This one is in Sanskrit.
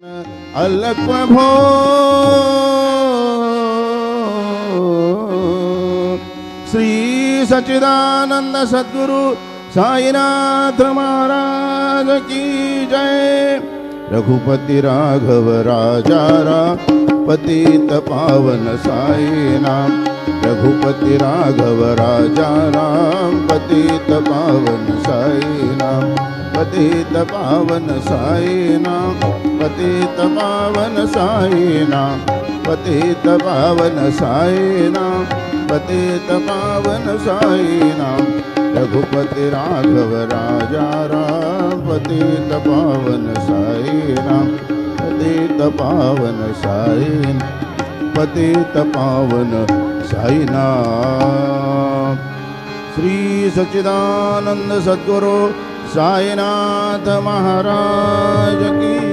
अलग प्रभो श्री सच्चिदानंद सद्गुरु साईनाथ महाराज की जय। रघुपति राघव राजा राम पतित पावन साई नाम। रघुपति राघव राजा राम पतित पावन साई नाम। पतित पावन साई नाम। पतित पावन साई नाम। पतित पावन साई नाम। पतित पावन साई नाम। रघुपति राघव राजा राम पतित पावन साई नाम। पतित पावन साई पतित पावन साई नाम। श्री सच्चिदानंद सद्गुरु साईनाथ महाराज की